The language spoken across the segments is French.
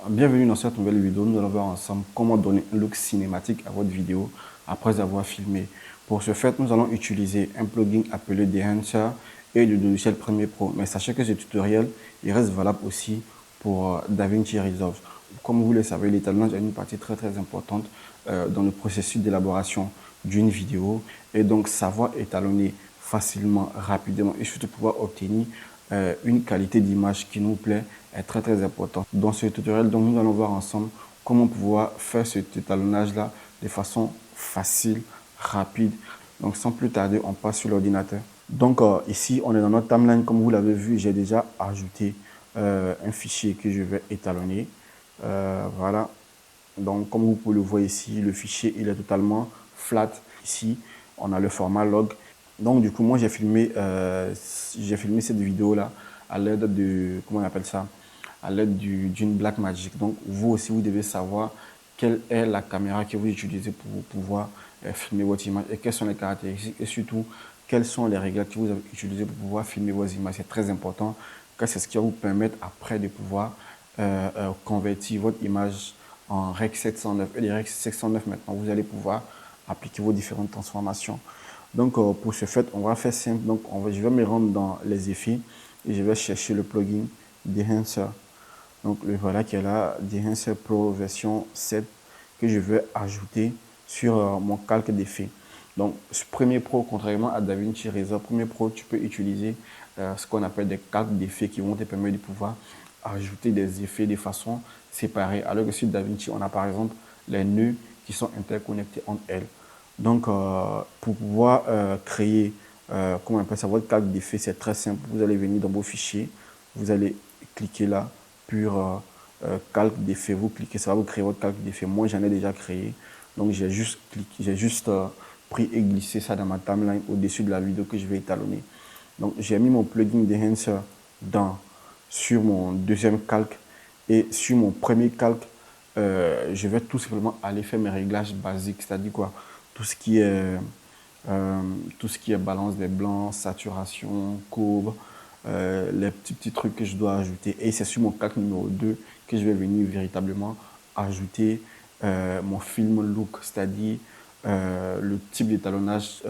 Bienvenue dans cette nouvelle vidéo. Nous allons voir ensemble comment donner un look cinématique à votre vidéo après avoir filmé. Pour ce faire, nous allons utiliser un plugin appelé Dehancer et le logiciel Premiere Pro. Mais sachez que ce tutoriel il reste valable aussi pour DaVinci Resolve. Comme vous le savez, l'étalonnage est une partie très importante dans le processus d'élaboration d'une vidéo. Et donc, savoir étalonner facilement, rapidement et surtout pouvoir obtenir une qualité d'image qui nous plaît est très important. Dans ce tutoriel, donc, nous allons voir ensemble comment pouvoir faire cet étalonnage-là de façon facile, rapide. Donc, sans plus tarder, on passe sur l'ordinateur. Donc, ici, on est dans notre timeline. Comme vous l'avez vu, j'ai déjà ajouté un fichier que je vais étalonner. Voilà. Donc, comme vous pouvez le voir ici, le fichier, il est totalement flat. Ici, on a le format log. Donc, du coup, moi, j'ai filmé cette vidéo-là à l'aide de, comment on appelle ça, à l'aide d'une Blackmagic. Donc, vous aussi, vous devez savoir quelle est la caméra que vous utilisez pour pouvoir filmer votre image et quelles sont les caractéristiques et surtout, quels sont les réglages que vous avez utilisés pour pouvoir filmer vos images. C'est très important car c'est ce qui va vous permettre après de pouvoir convertir votre image en Rec 709. Et les Rec 709, maintenant, vous allez pouvoir appliquer vos différentes transformations. Donc, pour ce fait, on va faire simple. Donc, je vais me rendre dans les effets et je vais chercher le plugin Dehancer. Donc, le voilà qui est là, Dehancer Pro version 7 que je vais ajouter sur mon calque d'effets. Donc, Premiere Pro, contrairement à DaVinci Resolve, Premiere Pro, tu peux utiliser ce qu'on appelle des calques d'effets qui vont te permettre de pouvoir ajouter des effets de façon séparée. Alors que sur DaVinci, on a par exemple les nœuds qui sont interconnectés entre elles. Donc, pour pouvoir créer, comment on appelle ça, votre calque d'effet, c'est très simple. Vous allez venir dans vos fichiers, vous allez cliquer là, pur calque d'effet. Vous cliquez, ça va vous créer votre calque d'effet. Moi, j'en ai déjà créé. Donc, j'ai juste pris et glissé ça dans ma timeline au-dessus de la vidéo que je vais étalonner. Donc, j'ai mis mon plugin Dehancer sur mon deuxième calque et sur mon premier calque, je vais tout simplement aller faire mes réglages basiques, c'est-à-dire quoi, tout ce qui est balance des blancs, saturation, courbe, les petits trucs que je dois ajouter. Et c'est sur mon calque numéro 2 que je vais venir véritablement ajouter mon film look, c'est-à-dire le type d'étalonnage,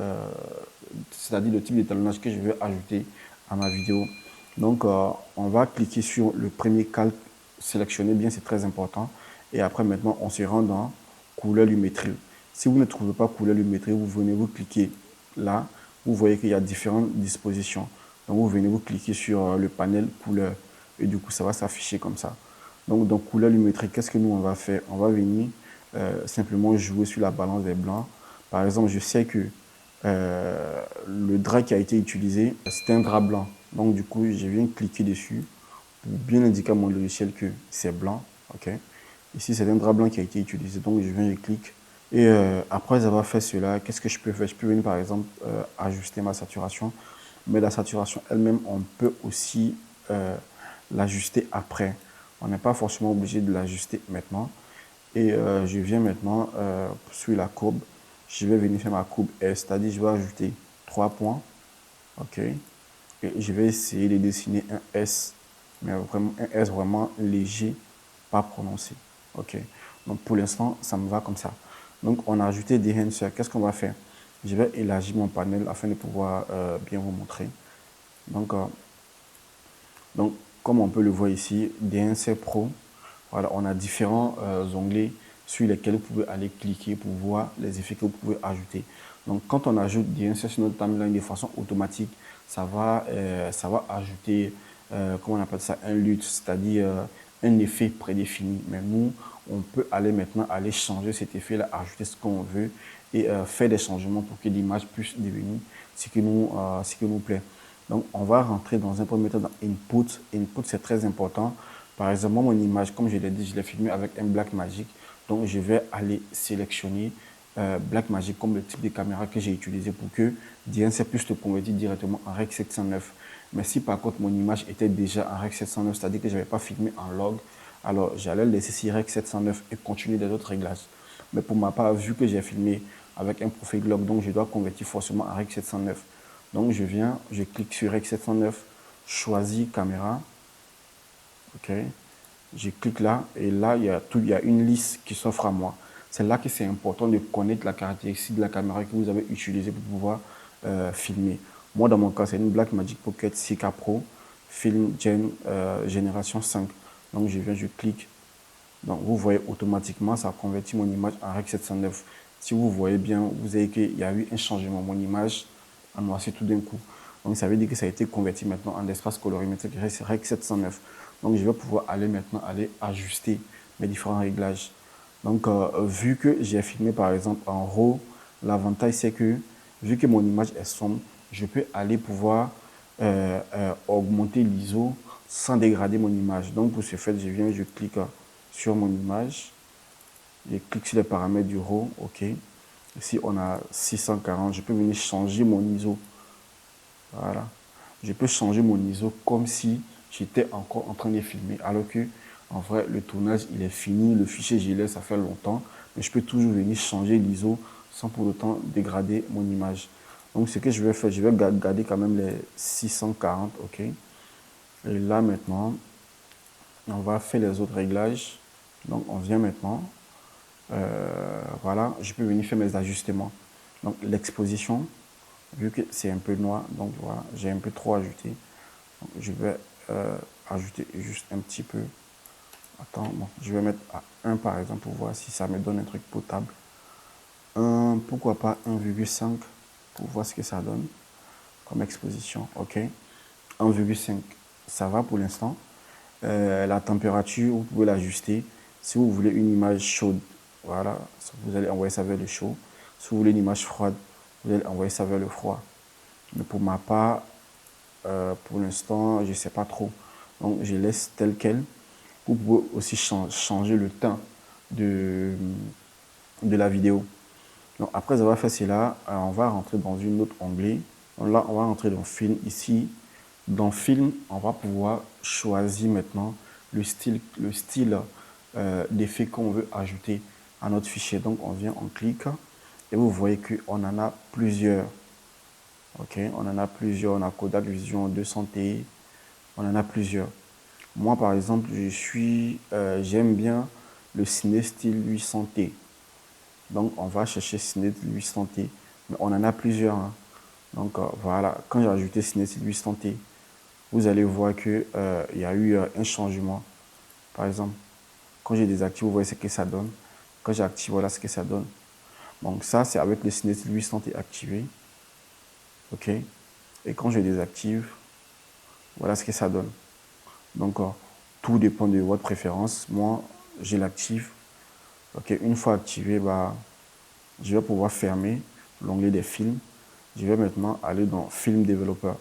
que je veux ajouter à ma vidéo. Donc, on va cliquer sur le premier calque sélectionné bien, c'est très important. Et après, maintenant, on se rend dans couleur lumétrie. Si vous ne trouvez pas couleur lumétrie, vous venez vous cliquer là. Vous voyez qu'il y a différentes dispositions. Donc, vous venez vous cliquer sur le panel couleur. Et du coup, ça va s'afficher comme ça. Donc, dans couleur lumétrique, qu'est-ce que nous, on va faire? On va venir simplement jouer sur la balance des blancs. Par exemple, je sais que le drap qui a été utilisé, c'est un drap blanc. Donc, du coup, je viens cliquer dessus pour bien indiquer à mon logiciel que c'est blanc. Ok. Ici, c'est un drap blanc qui a été utilisé. Donc, je viens, je clique. Et après avoir fait cela, qu'est-ce que je peux faire? Je peux venir, par exemple, ajuster ma saturation. Mais la saturation elle-même, on peut aussi l'ajuster après. On n'est pas forcément obligé de l'ajuster maintenant. Et je viens maintenant sur la courbe. Je vais venir faire ma courbe S, c'est-à-dire je vais ajouter 3 points. OK. Et je vais essayer de dessiner un S, mais vraiment un S vraiment léger, pas prononcé. OK. Donc pour l'instant, ça me va comme ça. Donc on a ajouté des enhancers. Qu'est-ce qu'on va faire? Je vais élargir mon panel afin de pouvoir bien vous montrer. Donc, comme on peut le voir ici, DNC Pro, voilà, on a différents onglets sur lesquels vous pouvez aller cliquer pour voir les effets que vous pouvez ajouter. Donc, quand on ajoute DNC sur notre timeline de façon automatique, ça va ajouter, comment on appelle ça, un LUT, c'est-à-dire un effet prédéfini. Mais nous, on peut aller maintenant aller changer cet effet-là, ajouter ce qu'on veut et faire des changements pour que l'image puisse devenir ce qui nous plaît. Donc, on va rentrer dans un premier temps dans Input. Input, c'est très important. Par exemple, moi, mon image, comme je l'ai dit, je l'ai filmé avec un Blackmagic. Donc, je vais aller sélectionner Blackmagic comme le type de caméra que j'ai utilisé pour que DNC puisse te convertir directement en Rec 709. Mais si par contre, mon image était déjà en Rec 709, c'est-à-dire que je n'avais pas filmé en log, alors j'allais laisser sur Rec 709 et continuer des autres réglages. Mais pour ma part, vu que j'ai filmé avec un profil log, donc je dois convertir forcément en Rec 709. Donc je viens, je clique sur Rec 709, choisis caméra, ok, Je clique là et là, il y a une liste qui s'offre à moi. C'est là que c'est important de connaître la caractéristique de la caméra que vous avez utilisée pour pouvoir filmer. Moi, dans mon cas, c'est une Blackmagic Pocket 6K Pro Film Génération 5. Donc, je viens, je clique. Donc, vous voyez automatiquement, ça convertit mon image en Rec 709. Si vous voyez bien, vous avez qu'il y a eu un changement. Mon image a noirci tout d'un coup. Donc, ça veut dire que ça a été converti maintenant en espace colorimétrique Rec 709. Donc, je vais pouvoir aller maintenant ajuster mes différents réglages. Donc, vu que j'ai filmé par exemple en RAW, l'avantage c'est que vu que mon image est sombre, je peux aller pouvoir augmenter l'ISO sans dégrader mon image. Donc, pour ce fait, je viens, je clique sur mon image, je clique sur les paramètres du RAW, OK. Ici, on a 640, je peux venir changer mon ISO. Voilà. Je peux changer mon ISO comme si j'étais encore en train de filmer. Alors que, en vrai, le tournage, il est fini. Le fichier gilet, ça fait longtemps. Mais je peux toujours venir changer l'ISO sans pour autant dégrader mon image. Donc, ce que je vais faire, je vais garder quand même les 640. OK. Et là, maintenant, on va faire les autres réglages. Donc, on vient maintenant. Voilà, je peux venir faire mes ajustements. Donc, l'exposition, vu que c'est un peu noir, donc voilà, j'ai un peu trop ajouté. Donc, je vais ajouter juste un petit peu. Attends, bon, je vais mettre à 1 par exemple pour voir si ça me donne un truc potable. Pourquoi pas 1,5 pour voir ce que ça donne comme exposition. Ok, 1,5, ça va pour l'instant. La température, vous pouvez l'ajuster. Si vous voulez une image chaude, voilà, vous allez envoyer ça vers le chaud. Si vous voulez une image froide, vous allez envoyer ça vers le froid. Mais pour ma part, pour l'instant, je ne sais pas trop. Donc, je laisse tel quel. Vous pouvez aussi changer le temps de, de la vidéo. Donc, après avoir fait cela, on va rentrer dans une autre onglet. Donc là, on va rentrer dans Film ici. Dans Film, on va pouvoir choisir maintenant le style d'effet qu'on veut ajouter à notre fichier. Donc, on vient, on clique et vous voyez qu'on en a plusieurs. Ok, on en a plusieurs. On a Kodak Vision 200T. On en a plusieurs. Moi, par exemple, j'aime bien le CineStyle 800T. Donc, on va chercher CineStyle 800T. Mais on en a plusieurs. Hein. Donc, voilà. Quand j'ai ajouté CineStyle 800T, vous allez voir qu'il y a eu un changement. Par exemple, quand j'ai désactivé, vous voyez ce que ça donne. Quand j'active, voilà ce que ça donne. Donc, ça, c'est avec le CineStyle 800T activé. OK. Et quand je désactive, voilà ce que ça donne. Donc, tout dépend de votre préférence. Moi, je l'active. Ok, une fois activé, bah, je vais pouvoir fermer l'onglet des films. Je vais maintenant aller dans Film Developer.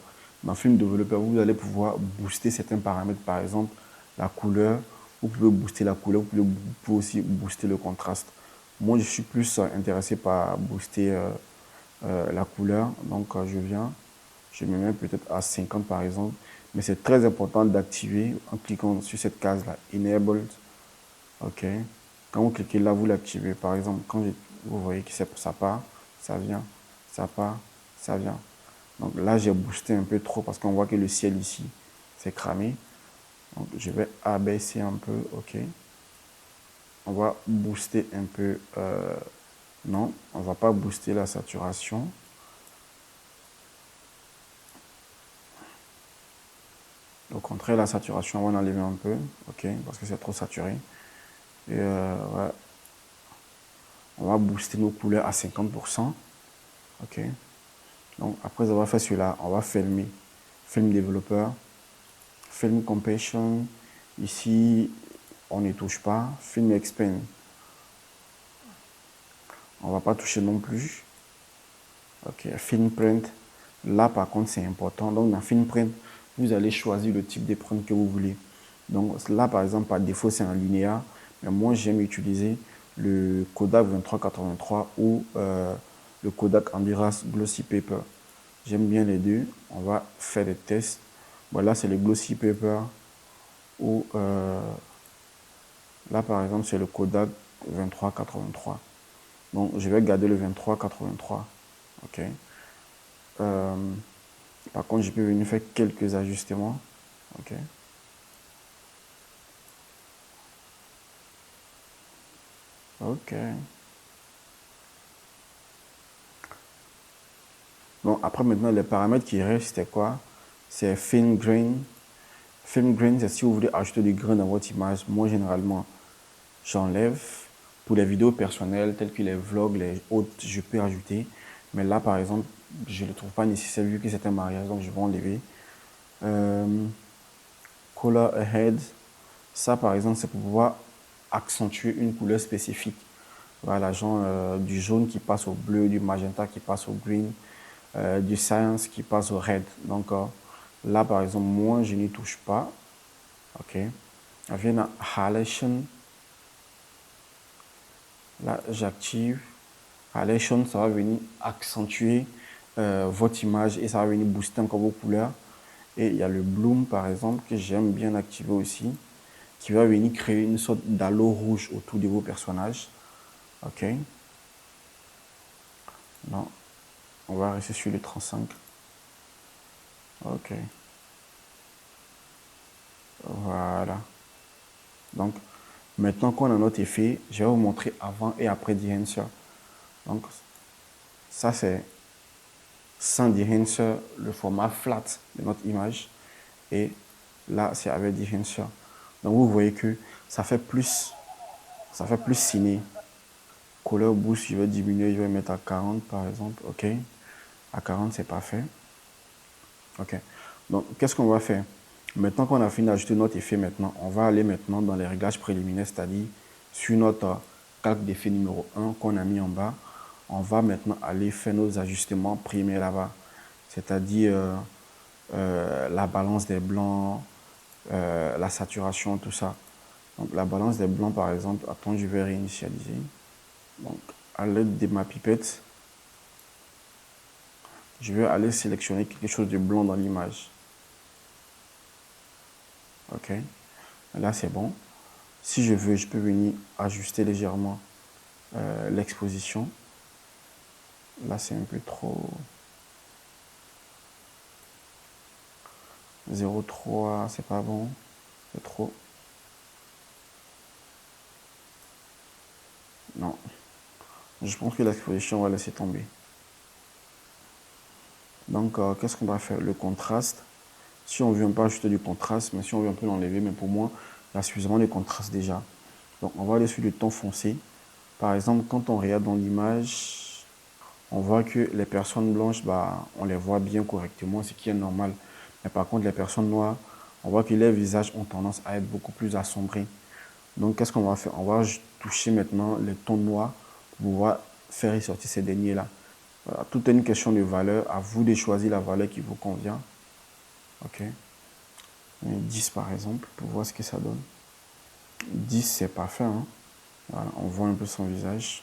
Dans Film Developer, vous allez pouvoir booster certains paramètres. Par exemple, la couleur. Vous pouvez booster la couleur. Vous pouvez aussi booster le contraste. Moi, je suis plus intéressé par booster la couleur. Donc, je viens. Je me mets peut-être à 50 par exemple. Mais c'est très important d'activer en cliquant sur cette case-là, Enabled. OK. Quand vous cliquez là, vous l'activez. Par exemple, quand vous voyez que ça part, ça vient, ça part, ça vient. Donc là, j'ai boosté un peu trop parce qu'on voit que le ciel ici, c'est cramé. Donc je vais abaisser un peu. OK. On va booster un peu. Non, on ne va pas booster la saturation. Au contraire, la saturation, on va enlever un peu. OK. Parce que c'est trop saturé. Et ouais. On va booster nos couleurs à 50%. OK. Donc, après avoir fait cela, on va filmer. Film développeur, film compassion. Ici, on ne touche pas. Film expand. On ne va pas toucher non plus. OK. Film print. Là, par contre, c'est important. Donc, dans film print, vous allez choisir le type de print que vous voulez. Donc, là, par exemple, par défaut, c'est un linéaire. Mais moi, j'aime utiliser le Kodak 2383 ou le Kodak Endurance Glossy Paper. J'aime bien les deux. On va faire des tests. Voilà, c'est le Glossy Paper. Ou là, par exemple, c'est le Kodak 2383. Donc, je vais garder le 2383. OK. Par contre, je peux venir faire quelques ajustements. OK. Ok. Donc après maintenant, les paramètres qui restent, c'était quoi? C'est film grain. Film grain, c'est si vous voulez ajouter du grain dans votre image. Moi, généralement, j'enlève. Pour les vidéos personnelles, telles que les vlogs, les autres, je peux ajouter. Mais là, par exemple, je ne le trouve pas nécessaire vu que c'est un mariage, donc je vais enlever. Color ahead. Ça, par exemple, c'est pour pouvoir accentuer une couleur spécifique. Voilà, genre du jaune qui passe au bleu, du magenta qui passe au green, du cyan qui passe au red. Donc là, par exemple, moi, je n'y touche pas. OK. Je viens dans Halation. Là, j'active. Halation, ça va venir accentuer votre image et ça va venir booster encore vos couleurs. Et il y a le bloom, par exemple, que j'aime bien activer aussi, qui va venir créer une sorte d'halo rouge autour de vos personnages. OK. Non, on va rester sur le 35. OK. Voilà. Donc, maintenant qu'on a notre effet, je vais vous montrer avant et après d'enhancer. Donc, ça c'est sans d'enhancer, le format flat de notre image. Et là, c'est avec d'enhancer. Donc, vous voyez que ça fait plus ciné. Color boost, je vais diminuer, je vais mettre à 40 par exemple. OK. À 40, c'est parfait. OK. Donc, qu'est-ce qu'on va faire? Maintenant qu'on a fini d'ajouter notre effet maintenant, on va aller maintenant dans les réglages préliminaires, c'est-à-dire sur notre calque d'effet numéro 1 qu'on a mis en bas, on va maintenant aller faire nos ajustements primaires là-bas, c'est-à-dire la balance des blancs, la saturation, tout ça. Donc la balance des blancs par exemple, attends, je vais réinitialiser. Donc à l'aide de ma pipette, je vais aller sélectionner quelque chose de blanc dans l'image. OK. Là c'est bon. Si je veux, je peux venir ajuster légèrement l'exposition. Là, c'est un peu trop. 0,3, c'est pas bon. C'est trop. Non. Je pense que l'exposition, on va laisser tomber. Donc, qu'est-ce qu'on va faire? Le contraste. Si on veut, on peut ajouter du contraste, mais si on veut, on peut l'enlever. Mais pour moi, il y a suffisamment de contraste déjà. Donc, on va aller sur le ton foncé. Par exemple, quand on regarde dans l'image, on voit que les personnes blanches, bah, on les voit bien correctement, ce qui est normal. Mais par contre, les personnes noires, on voit que leurs visages ont tendance à être beaucoup plus assombrés. Donc, qu'est-ce qu'on va faire? On va toucher maintenant les tons noirs pour pouvoir faire ressortir ces derniers-là. Voilà, tout est une question de valeur. À vous de choisir la valeur qui vous convient. OK. 10 par exemple, pour voir ce que ça donne. 10, c'est parfait. Hein? Voilà, on voit un peu son visage.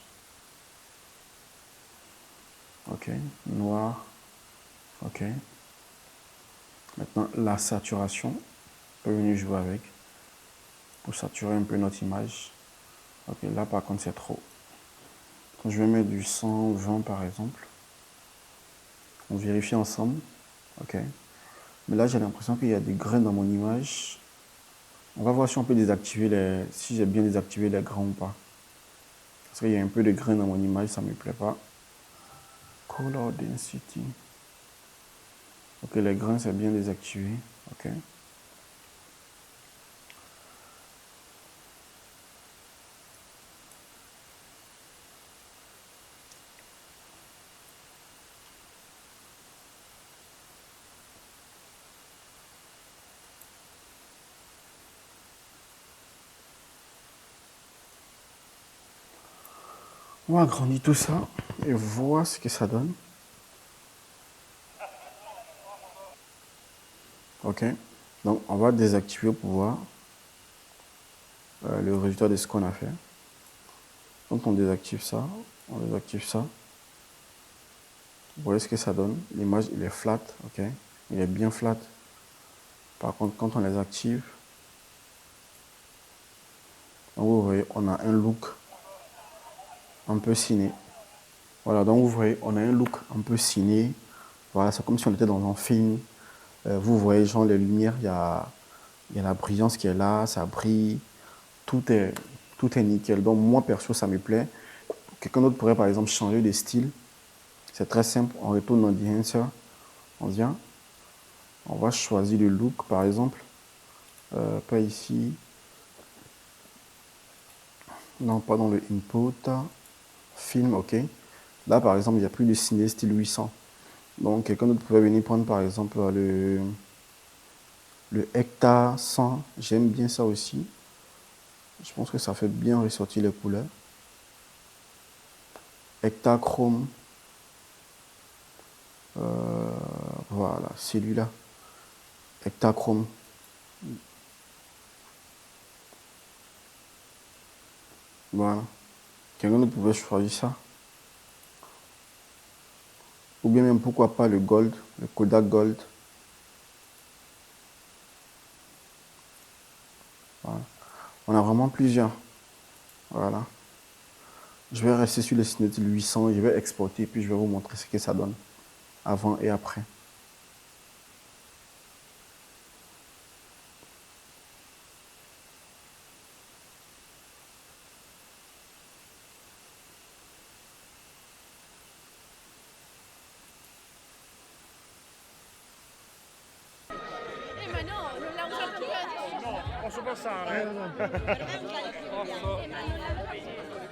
OK. Noir. OK. Maintenant, la saturation. On peut venir jouer avec pour saturer un peu notre image. OK, là par contre, c'est trop. Je vais mettre du 120 par exemple. On vérifie ensemble. OK. Mais là, j'ai l'impression qu'il y a des grains dans mon image. On va voir si on peut désactiver si j'ai bien désactivé les grains ou pas. Parce qu'il y a un peu de grains dans mon image, ça ne me plaît pas. Color density. Ok, les grains, c'est bien désactivé. Ok. On va agrandir tout ça et voir ce que ça donne. Ok. Donc, on va désactiver pour voir le résultat de ce qu'on a fait. Donc, on désactive ça. On désactive ça. Vous voyez ce que ça donne. L'image, il est flat. Ok. Il est bien flat. Par contre, quand on les active, vous voyez, on a un look un peu ciné. Voilà, donc vous voyez, on a un look un peu ciné. Voilà, c'est comme si on était dans un film. Vous voyez, genre les lumières, il y a la brillance qui est là, ça brille. Tout est tout est nickel. Donc moi, perso, ça me plaît. Quelqu'un d'autre pourrait par exemple changer de style. C'est très simple. On retourne dans Enhancer. On vient. On va choisir le look par exemple. Pas ici. Non, pas dans le input. Film, ok. Là par exemple, il n'y a plus de ciné style 800. Donc quelqu'un d'autre pourrait venir prendre par exemple le Hectare 100. J'aime bien ça aussi. Je pense que ça fait bien ressortir les couleurs. Hectare Chrome. Voilà, celui-là. Hectare Chrome. Voilà. Quelqu'un d'autre pouvait choisir ça. Ou bien même pourquoi pas le Gold, le Kodak Gold. Voilà. On a vraiment plusieurs. Voilà. Je vais rester sur le Cinétil 800 et je vais exporter puis je vais vous montrer ce que ça donne avant et après. Ma no, non l'ha usato più. No, posso passare? Ma non l'ha usato più.